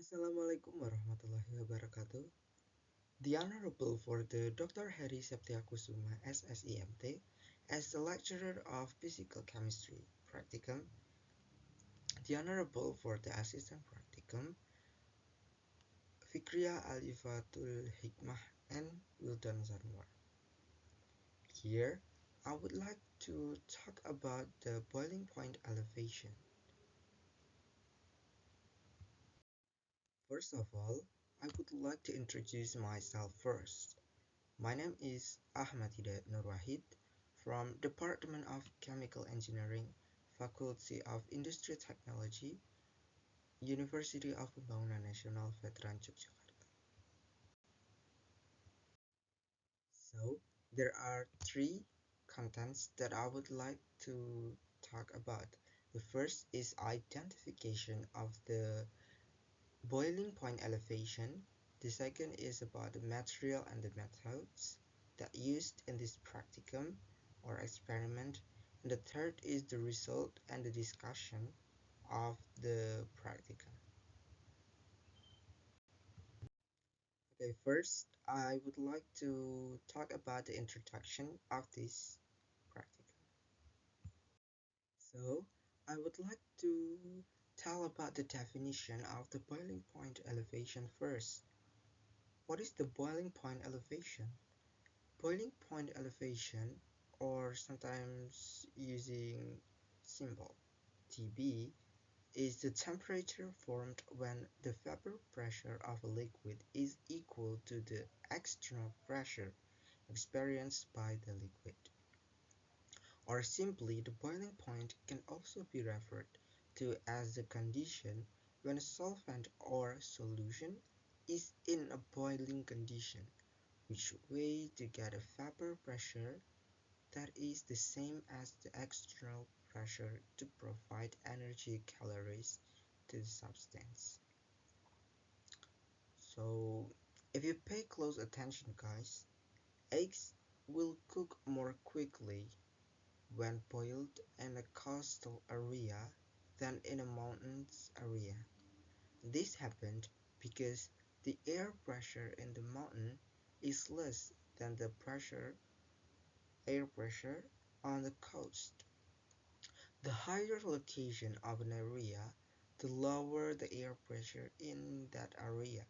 Assalamualaikum warahmatullahi wabarakatuh. The Honorable for the Dr. Heri Septiakusuma SSEMT as the lecturer of Physical Chemistry Practicum, the Honorable for the Assistant Practicum Fikriya Alifatul Hikmah and Wildan Zanwar. Here, I would like to talk about the boiling point elevation. First of all, I would like to introduce myself first. My name is Ahmad Hidayat Nur Wahid from Department of Chemical Engineering, Faculty of Industry Technology, University of Pembangunan Nasional Veteran Yogyakarta. So, there are three contents that I would like to talk about. The first is identification of the boiling point elevation. The second is about the material and the methods that used in this practicum or experiment. And the third is the result and the discussion of the practicum. Okay, first I would like to talk about the introduction of this practicum. So I would like to tell about the definition of the boiling point elevation first. What is the boiling point elevation? Boiling point elevation, or sometimes using symbol TB, is the temperature formed when the vapor pressure of a liquid is equal to the external pressure experienced by the liquid. Or simply, the boiling point can also be referred to as the condition when a solvent or solution is in a boiling condition, which way to get a vapor pressure that is the same as the external pressure to provide energy calories to the substance. So if you pay close attention, guys, eggs will cook more quickly when boiled in a coastal area than in a mountainous area. This happened because the air pressure in the mountain is less than the air pressure on the coast. The higher location of an area, the lower the air pressure in that area.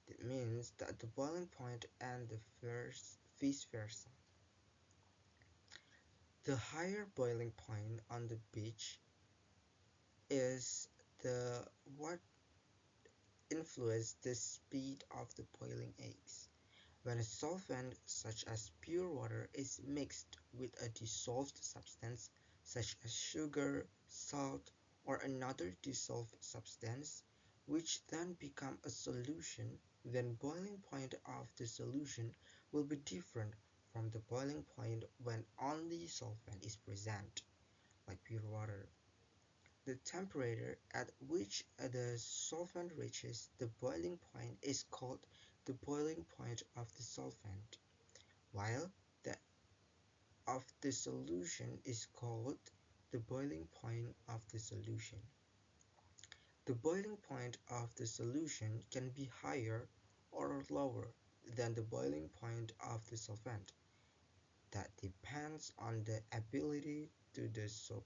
That means that the boiling point and the vice versa. The higher boiling point on the beach is the what influences the speed of the boiling eggs. When a solvent such as pure water is mixed with a dissolved substance such as sugar, salt, or another dissolved substance, which then become a solution, then boiling point of the solution will be different from the boiling point when only solvent is present, like pure water. The temperature at which the solvent reaches the boiling point is called the boiling point of the solvent, while that of the solution is called the boiling point of the solution. The boiling point of the solution can be higher or lower than the boiling point of the solvent. That depends on the ability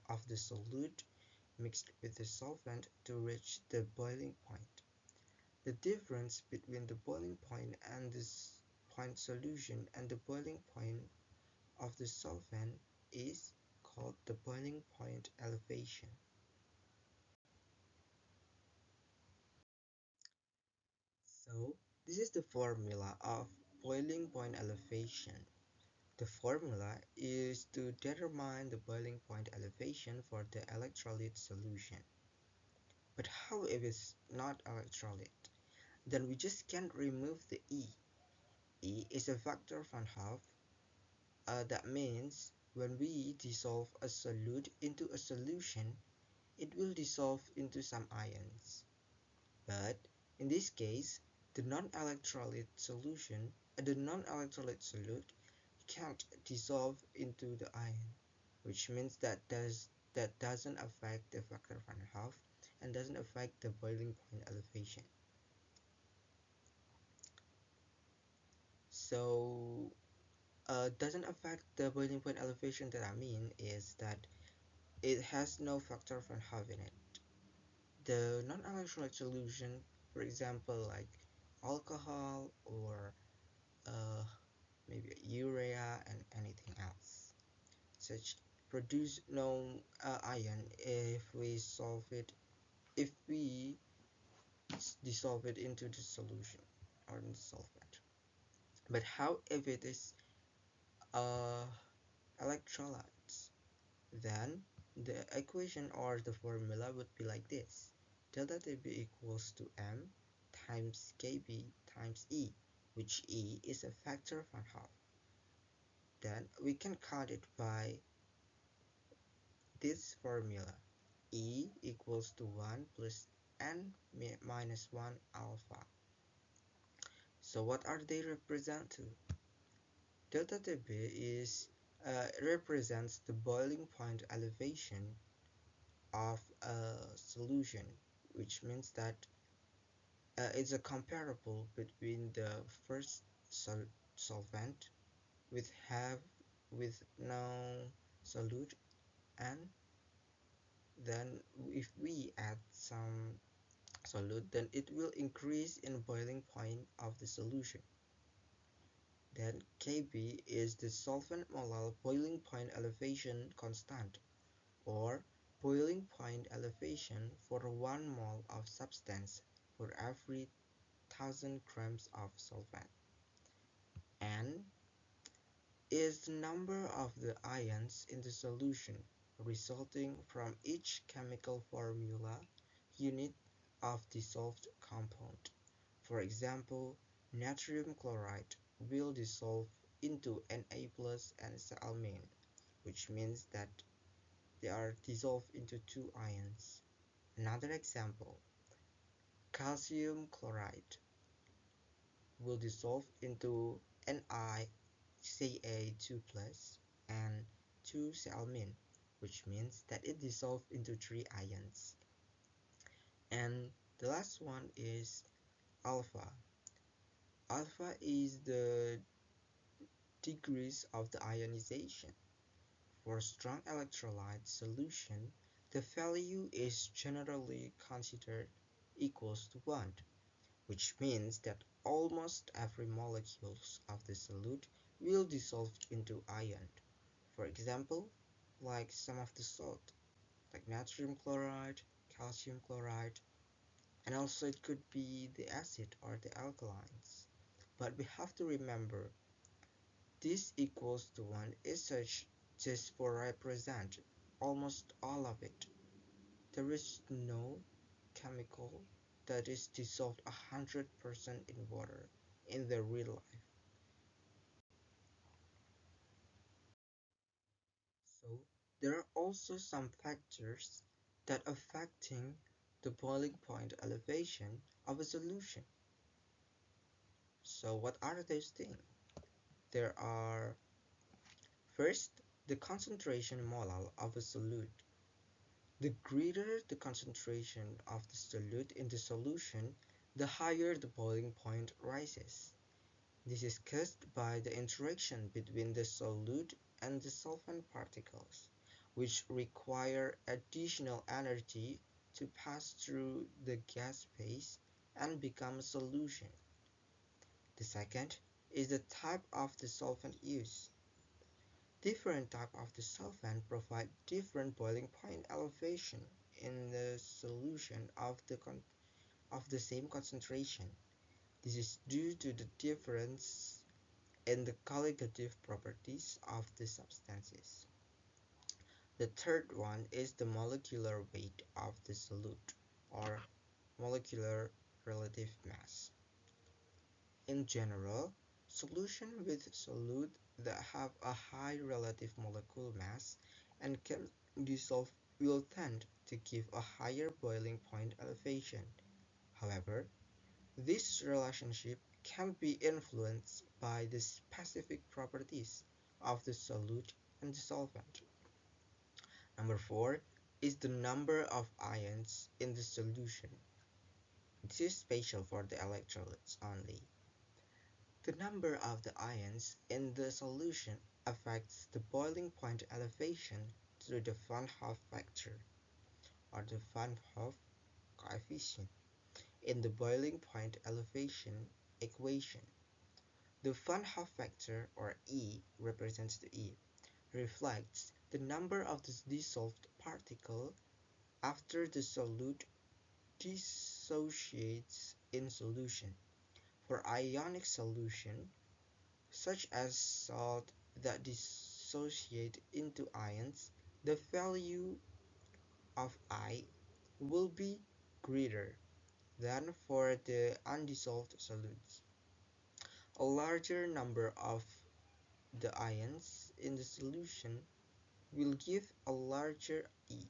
of the solute mixed with the solvent to reach the boiling point. The difference between the boiling point and this point solution and the boiling point of the solvent is called the boiling point elevation. So this is the formula of boiling point elevation. The formula is to determine the boiling point elevation for the electrolyte solution. But how if it's not electrolyte? Then we just can't remove the E. E is a factor of 1/2. That means when we dissolve a solute into a solution, it will dissolve into some ions. But in this case, the non-electrolyte solute can't dissolve into the ion, which means that doesn't affect the factor of 1/2 and doesn't affect the boiling point elevation. So doesn't affect the boiling point elevation. That I mean is that it has no factor for having it. The non-electrolyte solution, for example, like alcohol or uh, maybe urea and anything else, such produce no ion if we solve it, if we dissolve it into the solution or in the solvent. But how if it is uh, electrolytes? Then the equation or the formula would be like this: delta Tb equals to m times Kb times E, which E is a factor of 1/2. Then we can count it by this formula: E equals to 1 plus n minus 1 alpha. So what are they represent to? Delta Tb is represents the boiling point elevation of a solution, which means that it's a comparable between the first solvent with have with no solute, and then if we add some solute, then it will increase in boiling point of the solution. Then Kb is the solvent molal boiling point elevation constant, or boiling point elevation for 1 mole of substance for every 1000 grams of solvent. N is the number of the ions in the solution resulting from each chemical formula unit of dissolved compound. For example, natrium chloride will dissolve into Na plus and Cl-amine, which means that they are dissolved into 2 ions. Another example, calcium chloride will dissolve into NiCa2 plus and 2-Cl-amine, which means that it dissolves into 3 ions. And the last one is alpha. Alpha is the degrees of the ionization. For strong electrolyte solution, the value is generally considered equals to 1, which means that almost every molecule of the solute will dissolve into ion. For example, like some of the salt, like natrium chloride, calcium chloride, and also it could be the acid or the alkalines. But we have to remember this equals to 1 is such just for represent almost all of it. There is no chemical that is dissolved 100% in water in the real life. So there are also some factors that affecting the boiling point elevation of a solution. So what are those things? There are first the concentration molal of a solute. The greater the concentration of the solute in the solution, the higher the boiling point rises. This is caused by the interaction between the solute and the solvent particles, which require additional energy to pass through the gas phase and become a solution. The second is the type of the solvent used. Different types of the solvent provide different boiling point elevation in the solution of the same concentration. This is due to the difference in the colligative properties of the substances. The third one is the molecular weight of the solute, or molecular relative mass. In general, solutions with solute that have a high relative molecular mass and can dissolve will tend to give a higher boiling point elevation. However, this relationship can be influenced by the specific properties of the solute and the solvent. Number 4 is the number of ions in the solution. This is special for the electrolytes only. The number of the ions in the solution affects the boiling point elevation through the Van Hoff factor or the Van Hoff coefficient in the boiling point elevation equation. The Van Hoff factor, or E, represents the E, reflects the number of the dissolved particle after the solute dissociates in solution. For ionic solution, such as salt that dissociate into ions, the value of I will be greater than for the undissolved solutes. A larger number of the ions in the solution will give a larger E,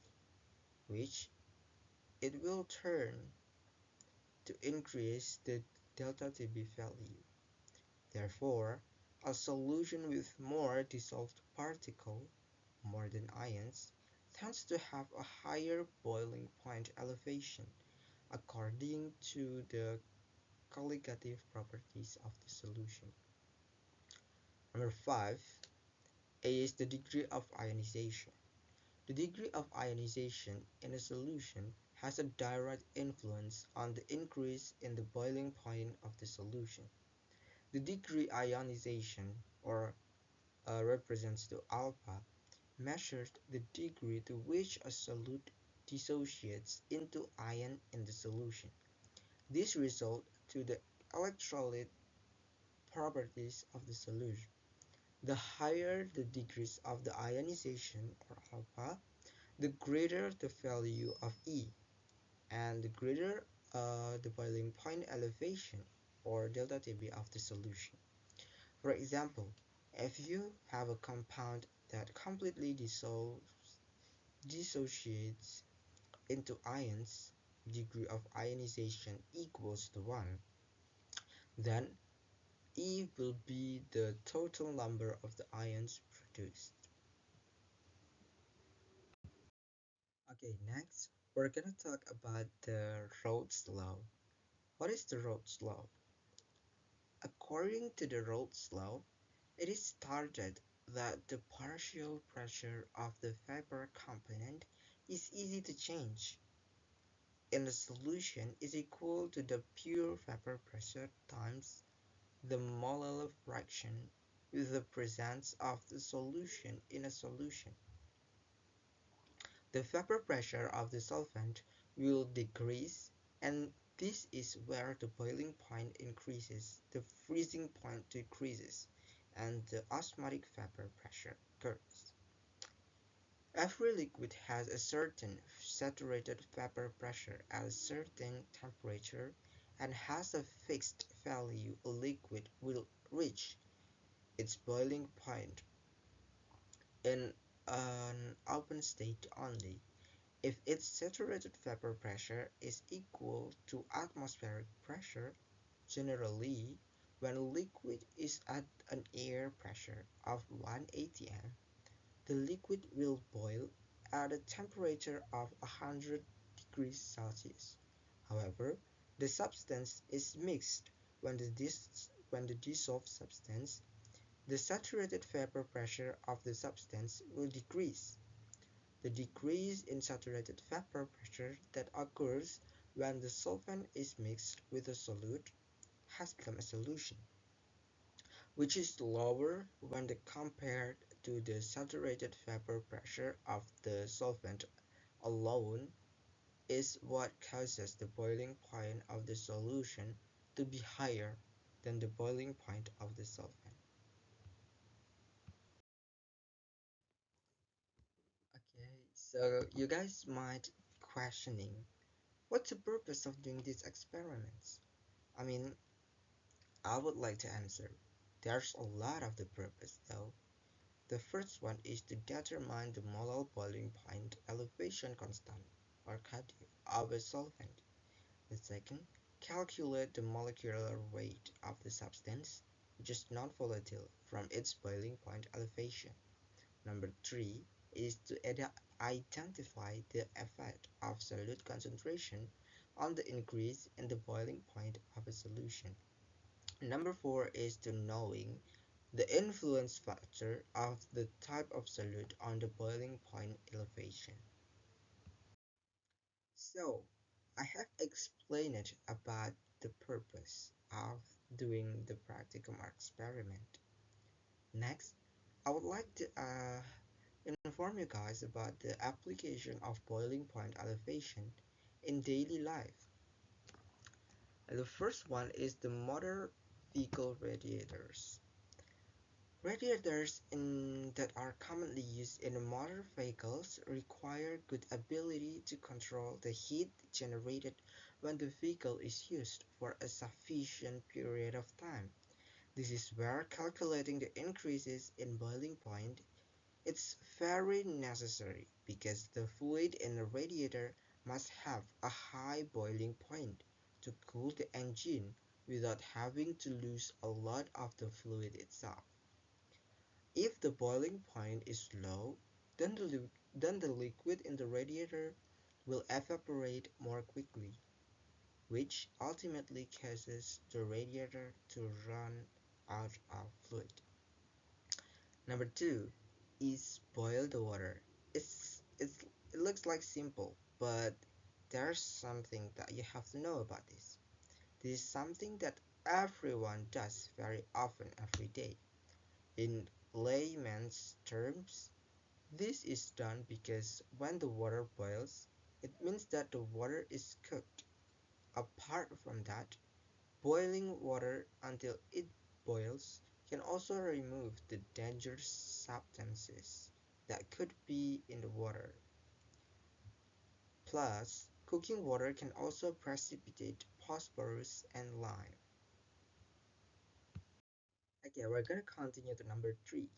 which it will turn to increase the delta Tb value. Therefore, a solution with more dissolved particle, more than ions, tends to have a higher boiling point elevation according to the colligative properties of the solution. Number 5 is the degree of ionization. The degree of ionization in a solution has a direct influence on the increase in the boiling point of the solution. The degree ionization, or represents to alpha, measures the degree to which a solute dissociates into ion in the solution. This results to the electrolyte properties of the solution. The higher the degrees of the ionization, or alpha, the greater the value of E, and the greater the boiling point elevation, or delta Tb of the solution. For example, if you have a compound that completely dissociates into ions, degree of ionization equals to 1, then E will be the total number of the ions produced. Okay, next we're gonna talk about the Rhodes law. What is the Rhodes law? According to the Rhodes law, it is stated that the partial pressure of the vapor component is easy to change in the solution is equal to the pure vapor pressure times the molal fraction with the presence of the solution in a solution. The vapor pressure of the solvent will decrease, and this is where the boiling point increases, the freezing point decreases, and the osmotic vapor pressure occurs. Every liquid has a certain saturated vapor pressure at a certain temperature and has a fixed value a liquid will reach its boiling point in an open state only if its saturated vapor pressure is equal to atmospheric pressure. Generally, when a liquid is at an air pressure of 1 atm, the liquid will boil at a temperature of 100 degrees Celsius. However, the substance is mixed when the dissolved substance, the saturated vapor pressure of the substance will decrease. The decrease in saturated vapor pressure that occurs when the solvent is mixed with a solute has become a solution, which is lower when compared to the saturated vapor pressure of the solvent alone, is what causes the boiling point of the solution to be higher than the boiling point of the solvent. Okay, so you guys might questioning, what's the purpose of doing these experiments? I mean, I would like to answer. There's a lot of the purpose though. The first one is to determine the molal boiling point elevation constant, or KD, of a solvent. The second, calculate the molecular weight of the substance, which is non-volatile, from its boiling point elevation. Number 3 is to identify the effect of solute concentration on the increase in the boiling point of a solution. Number four is to knowing the influence factor of the type of solute on the boiling point elevation. So, I have explained about the purpose of doing the practicum experiment. Next, I would like to inform you guys about the application of boiling point elevation in daily life. The first one is the motor vehicle radiators. That are commonly used in motor vehicles require good ability to control the heat generated when the vehicle is used for a sufficient period of time. This is where calculating the increases in boiling point is very necessary because the fluid in the radiator must have a high boiling point to cool the engine without having to lose a lot of the fluid itself. If the boiling point is low, then the liquid in the radiator will evaporate more quickly, which ultimately causes the radiator to run out of fluid. Number two is boil the water. It looks like simple, but there's something that you have to know about this. This is something that everyone does very often every day. In layman's terms, this is done because when the water boils, it means that the water is cooked. Apart from that, boiling water until it boils can also remove the dangerous substances that could be in the water. Plus, cooking water can also precipitate phosphorus and lime. Okay, we're gonna continue to number three.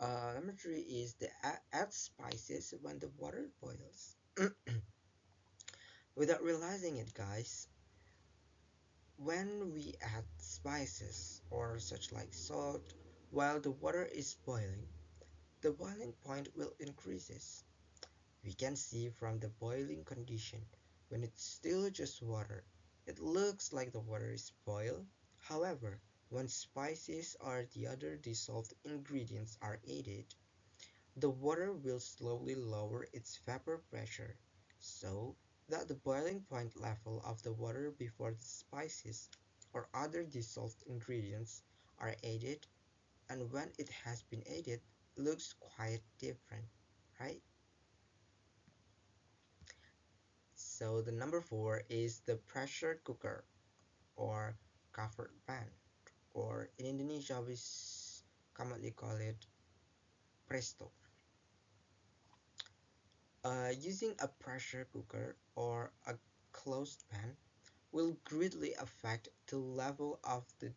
Number three is the add spices when the water boils. Without realizing it, guys, when we add spices or such like salt while the water is boiling, the boiling point will increases. We can see from the boiling condition when it's still just water, it looks like the water is boiled. However, when spices or the other dissolved ingredients are added, the water will slowly lower its vapor pressure so that the boiling point level of the water before the spices or other dissolved ingredients are added, and when it has been added looks quite different, right? So the number four is the pressure cooker or covered pan, or in Indonesia we commonly call it presto. Using a pressure cooker or a closed pan will greatly affect the level of the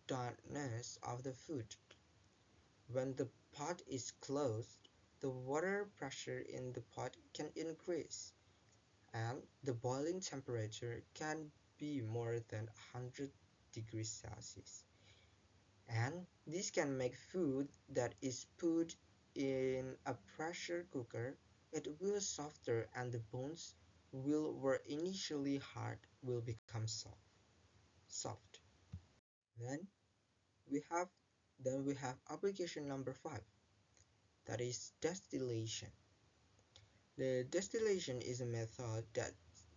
doneness of the food. When the pot is closed, the water pressure in the pot can increase, and the boiling temperature can be more than 100 degrees Celsius. And this can make food that is put in a pressure cooker, it will softer and the bones will were initially hard will become soft. Then we have then we have application number 5, that is distillation. The distillation is a method that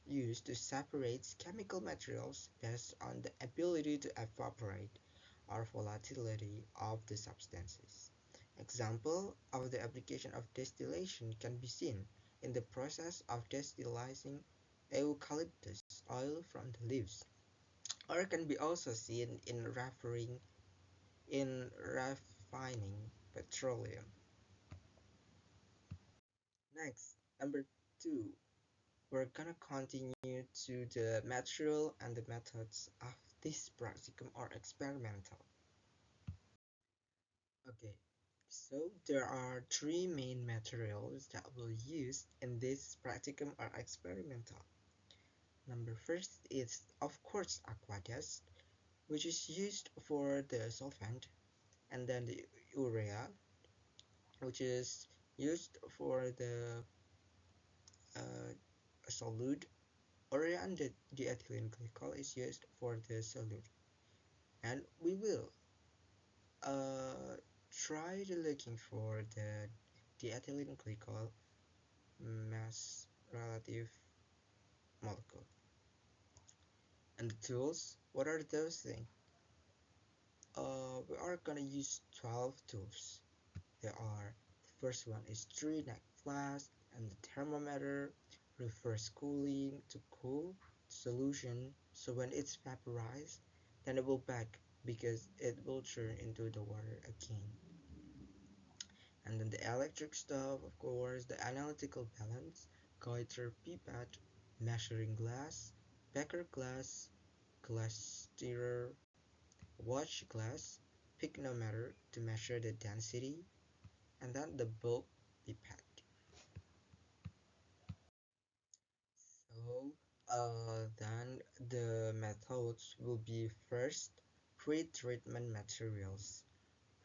used to separate chemical materials based on the ability to evaporate or volatility of the substances. Example of the application of distillation can be seen in the process of distilling eucalyptus oil from the leaves, or can be also seen in refining petroleum. Next, number 2, we're gonna continue to the material and the methods of this practicum or experimental. Okay, so there are three main materials that we'll use in this practicum or experimental. Number first is of course Aquadest, which is used for the solvent, and then the urea, which is used for the solute. Urea and the diethylene glycol is used for the solute. and we will uh, try to looking for the diethylene glycol mass relative molecule. And the tools, what are those things? We are gonna use 12 tools. There are, the first one is 3-neck flask and the thermometer refers cooling to cool solution, so when it's vaporized then it will back because it will turn into the water again. And then the electric stuff, of course, the analytical balance, Goiter pipette, measuring glass, Becker glass, glass stirrer, watch glass, pycnometer to measure the density, and then the bulk pipette. So then the methods will be first pre-treatment materials.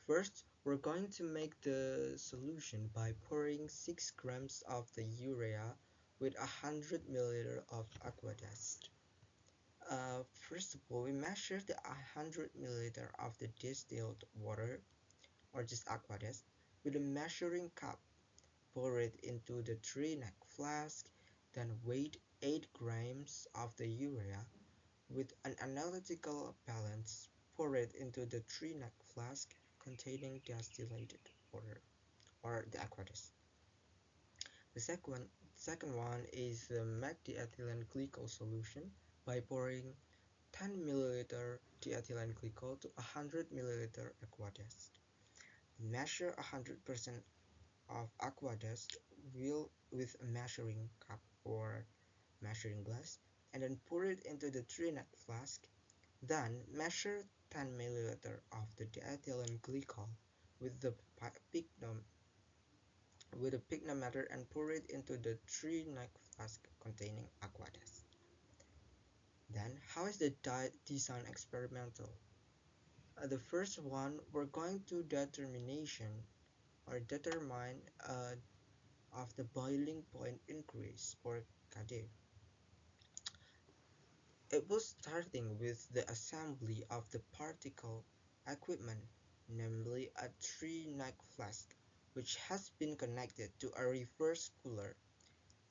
First, we're going to make the solution by pouring 6 grams of the urea with 100 milliliters of Aquadest. First of all, we measure the 100 milliliters of the distilled water, or just Aquadest, with a measuring cup. Pour it into the 3-neck flask, then weigh 8 grams of the urea. With an analytical balance, pour it into the 3-neck flask containing distilled water, or the Aquadest. The second one is the diethylene glycol solution by pouring 10 milliliter diethylene glycol to 100 milliliter Aquadest. Measure 100% of Aquadest with a measuring cup or measuring glass, and then pour it into the 3-neck flask. Then measure 10 milliliter of the diethylene glycol with the pycnometer and pour it into the 3-neck flask containing Aquadest. Then, how is the design experimental? The first one, we're going to determine of the boiling point increase or KD. It was starting with the assembly of the particle equipment, namely a 3-neck flask, which has been connected to a reverse cooler.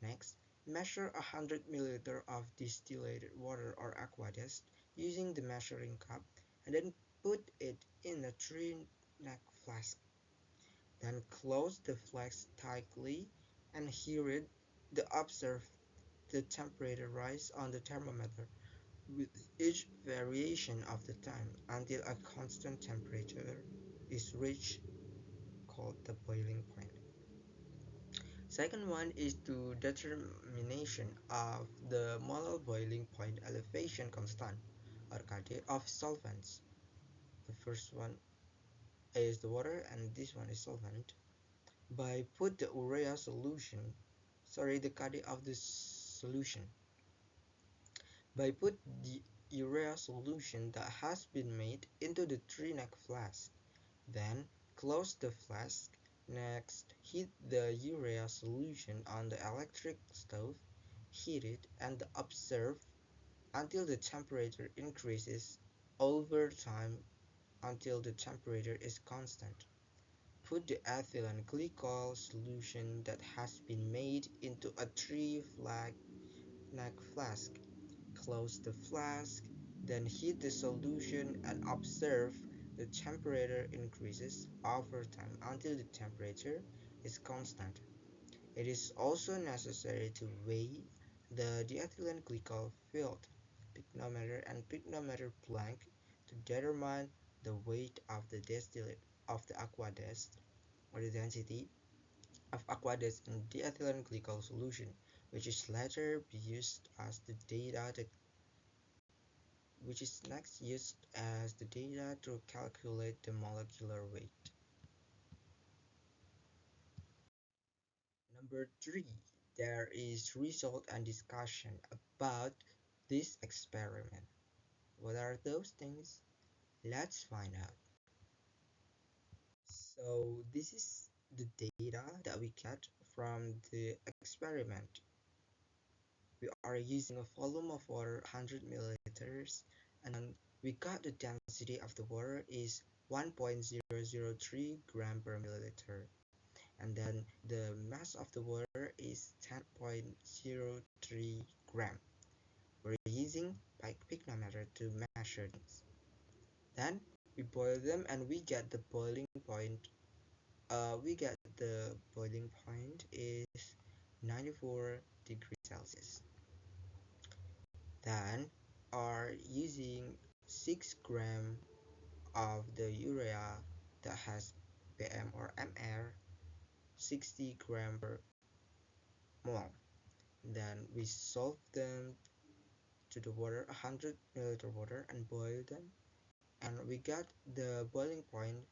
Next, measure 100 milliliter of distilled water or Aquadest using the measuring cup, and then put it in a 3-neck flask. Then close the flask tightly and here observe the temperature rise on the thermometer with each variation of the time until a constant temperature is reached, called the boiling point. Second one is to determination of the molal boiling point elevation constant or KD of solvents. The first one is the water and this one is solvent. By put the urea solution, the KD of the solution. By put the urea solution that has been made into the 3-neck flask. Then close the flask. Next, heat the urea solution on the electric stove, heat it and observe until the temperature increases over time until the temperature is constant. Put the ethylene glycol solution that has been made into a 3-neck flask. Close the flask, then heat the solution and observe the temperature increases over time until the temperature is constant. It is also necessary to weigh the diethylene glycol filled pycnometer and pycnometer blank to determine the weight of the distillate of the Aquadest or the density of Aquadest in diethylene glycol solution, which is later be used as the data that which is next used as the data to calculate the molecular weight. Number 3, there is result and discussion about this experiment. What are those things? Let's find out. So this is the data that we get from the experiment. We are using a volume of water 100 milliliters and then we got the density of the water is 1.003 gram per milliliter, and then the mass of the water is 10.03 gram. We're using picnometer to measure things. Then we boil them and we get the boiling point. The boiling point is 94 degrees Celsius. Then are using 6 gram of the urea that has PM or MR 60 gram per mole. Then we solve them to the water 100 milliliter water and boil them, and we got the boiling point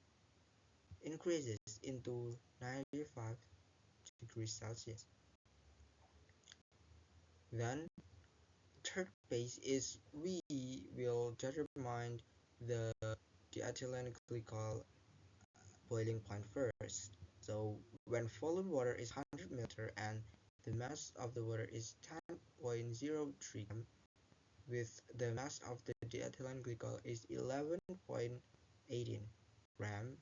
increases into 95 degrees Celsius. Then third phase is we will determine the diethylene glycol boiling point first. So when volume water is 100 milliliter and the mass of the water is 10.03 gram, with the mass of the diethylene glycol is 11.18 gram,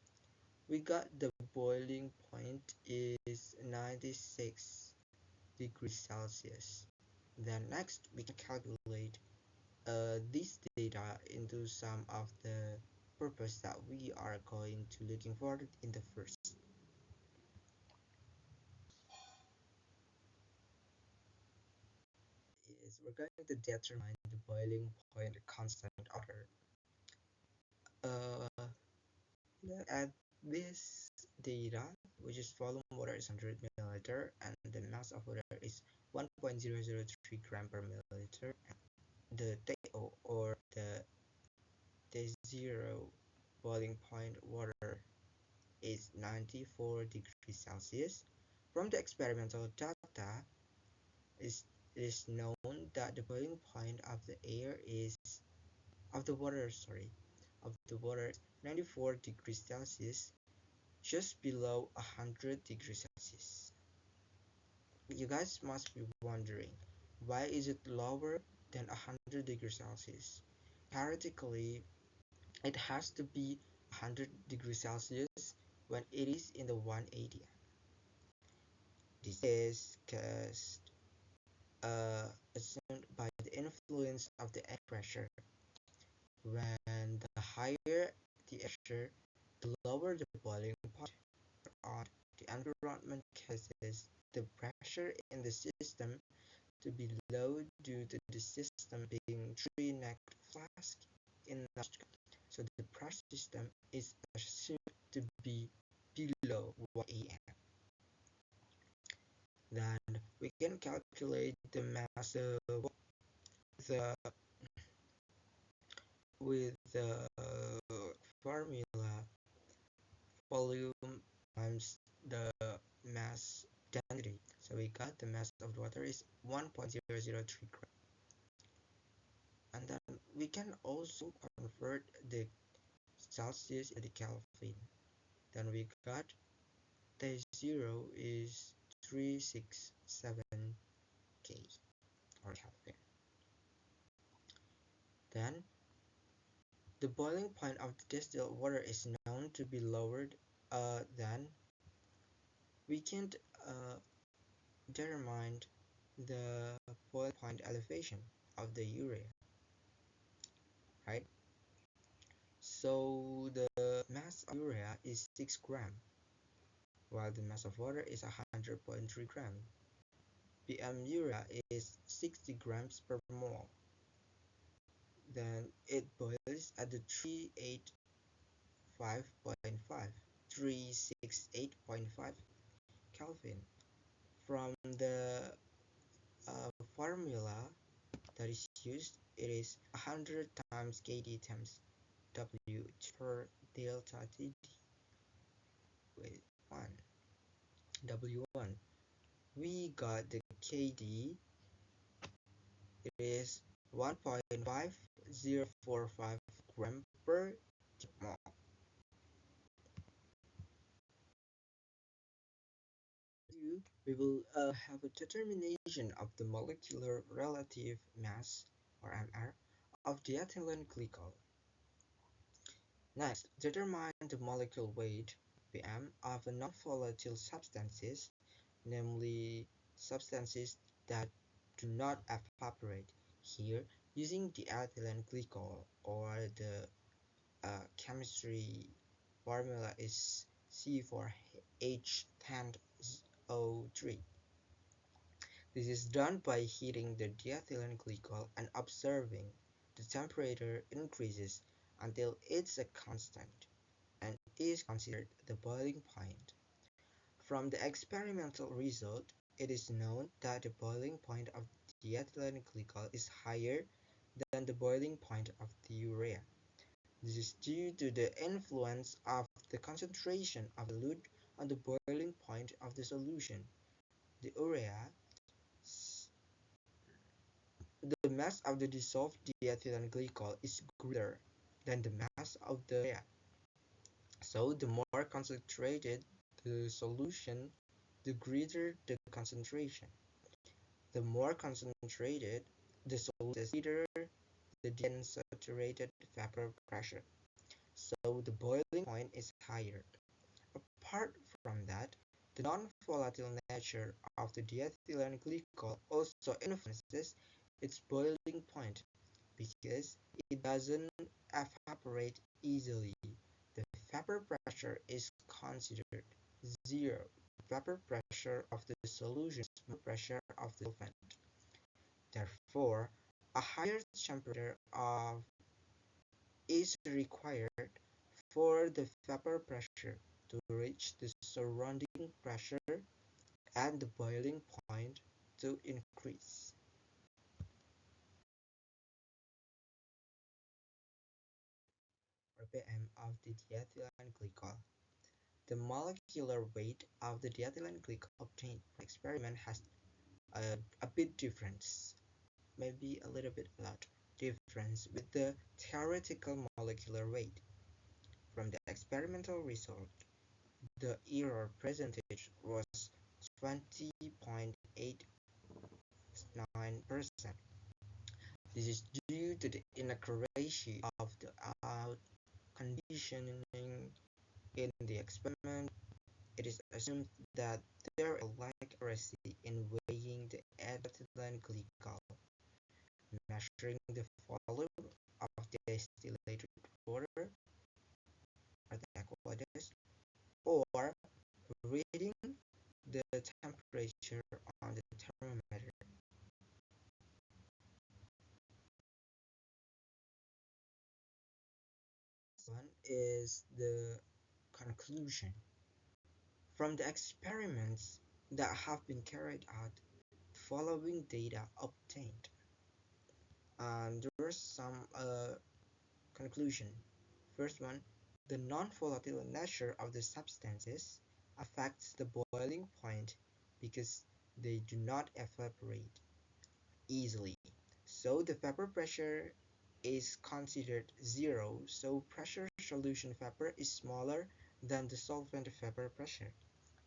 we got the boiling point is 96 degrees Celsius. Then next we can calculate this data into some of the purpose that we are going to looking for in the first. Is we're going to determine the boiling point constant order. At this data, which is volume water is 100 milliliter and the mass of water is 1.003 gram per milliliter. The TO or the T0 boiling point water is 94 degrees Celsius. From the experimental data, it is known that the boiling point of the air is of the water 94 degrees Celsius, just below 100 degrees Celsius. You guys must be wondering, why is it lower than 100 degrees Celsius? Theoretically, it has to be 100 degrees Celsius when it is in the 180. This is caused assumed by the influence of the air pressure. When the higher the pressure, the lower the boiling point. On the environment causes the pressure in the system to be low due to the system being three-necked flask in the so the pressure system is assumed to be below 1 atm. Then we can calculate the mass the with the formula volume times the mass density. So we got the mass of the water is 1.003 gram. And then we can also convert the Celsius into Kelvin. Then we got T0 is 367 K or Kelvin. Then the boiling point of the distilled water is known to be lowered than we can determine the boiling point elevation of the urea, right? So the mass of urea is 6 gram, while the mass of water is 100.3 gram. PM urea is 60 grams per mole. Then it boils at the 368.5 Kelvin. From the formula that is used, it is 100 times KD times W per delta TD with 1 W1. We got the KD, it is 1.5045 gram per mole. We will have a determination of the molecular relative mass or MR of diethylene glycol. Next, determine the molecule weight (ppm) of non-volatile substances, namely substances that do not evaporate. Here, using diethylene glycol, or the chemistry formula is C4H10O3. This is done by heating the diethylene glycol and observing the temperature increases until it's a constant and is considered the boiling point. From the experimental result, it is known that the boiling point of diethylene glycol is higher than the boiling point of the urea. This is due to the influence of the concentration of the solute on the boiling point of the solution. The urea, the mass of the dissolved diethylene glycol is greater than the mass of the urea. So the more concentrated the solution, the greater the concentration. The more concentrated the solute, the greater the desaturated vapor pressure. So the boiling point is higher. Apart from that, the non-volatile nature of the diethylene glycol also influences its boiling point because it doesn't evaporate easily. The vapor pressure is considered zero. Vapor pressure of the solution is the pressure of the solvent. Therefore, a higher temperature is required for the vapor pressure to reach the surrounding pressure and the boiling point to increase. ppm of the diethylene glycol. The molecular weight of the diethylene glycol obtained from experiment has a bit difference, maybe a little bit lot difference with the theoretical molecular weight. From the experimental result, the error percentage was 20.89%. This is due to the inaccuracy of the out conditioning in the experiment. It is assumed that there is a lack of accuracy in weighing the ethylene glycol, measuring the volume of distilled water, or the Aquadest, or reading the temperature on the thermometer. One is the conclusion. From the experiments that have been carried out, the following data obtained. And there are some conclusion. First one, the non-volatile nature of the substances affects the boiling point because they do not evaporate easily. So the vapor pressure is considered zero, so pressure solution vapor is smaller than the solvent vapor pressure.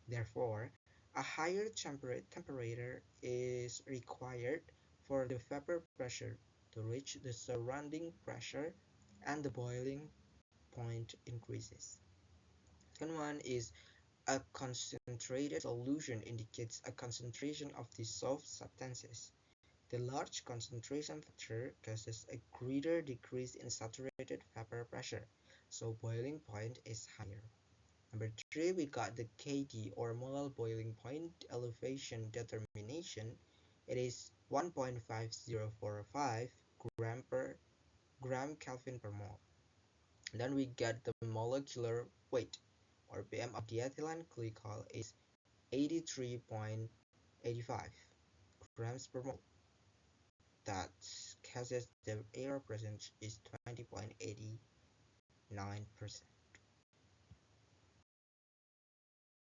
Therefore, a higher temperature is required for the vapor pressure to reach the surrounding pressure and the boiling point increases. Second one is a concentrated solution indicates a concentration of dissolved substances. The large concentration factor causes a greater decrease in saturated vapor pressure, so boiling point is higher. Number 3, we got the KD or molal boiling point elevation determination. It is 1.5045 gram Kelvin per mole. Then we get the molecular weight or ppm of diethylene glycol is 83.85 grams per mole. That causes the error percentage is 20.89%.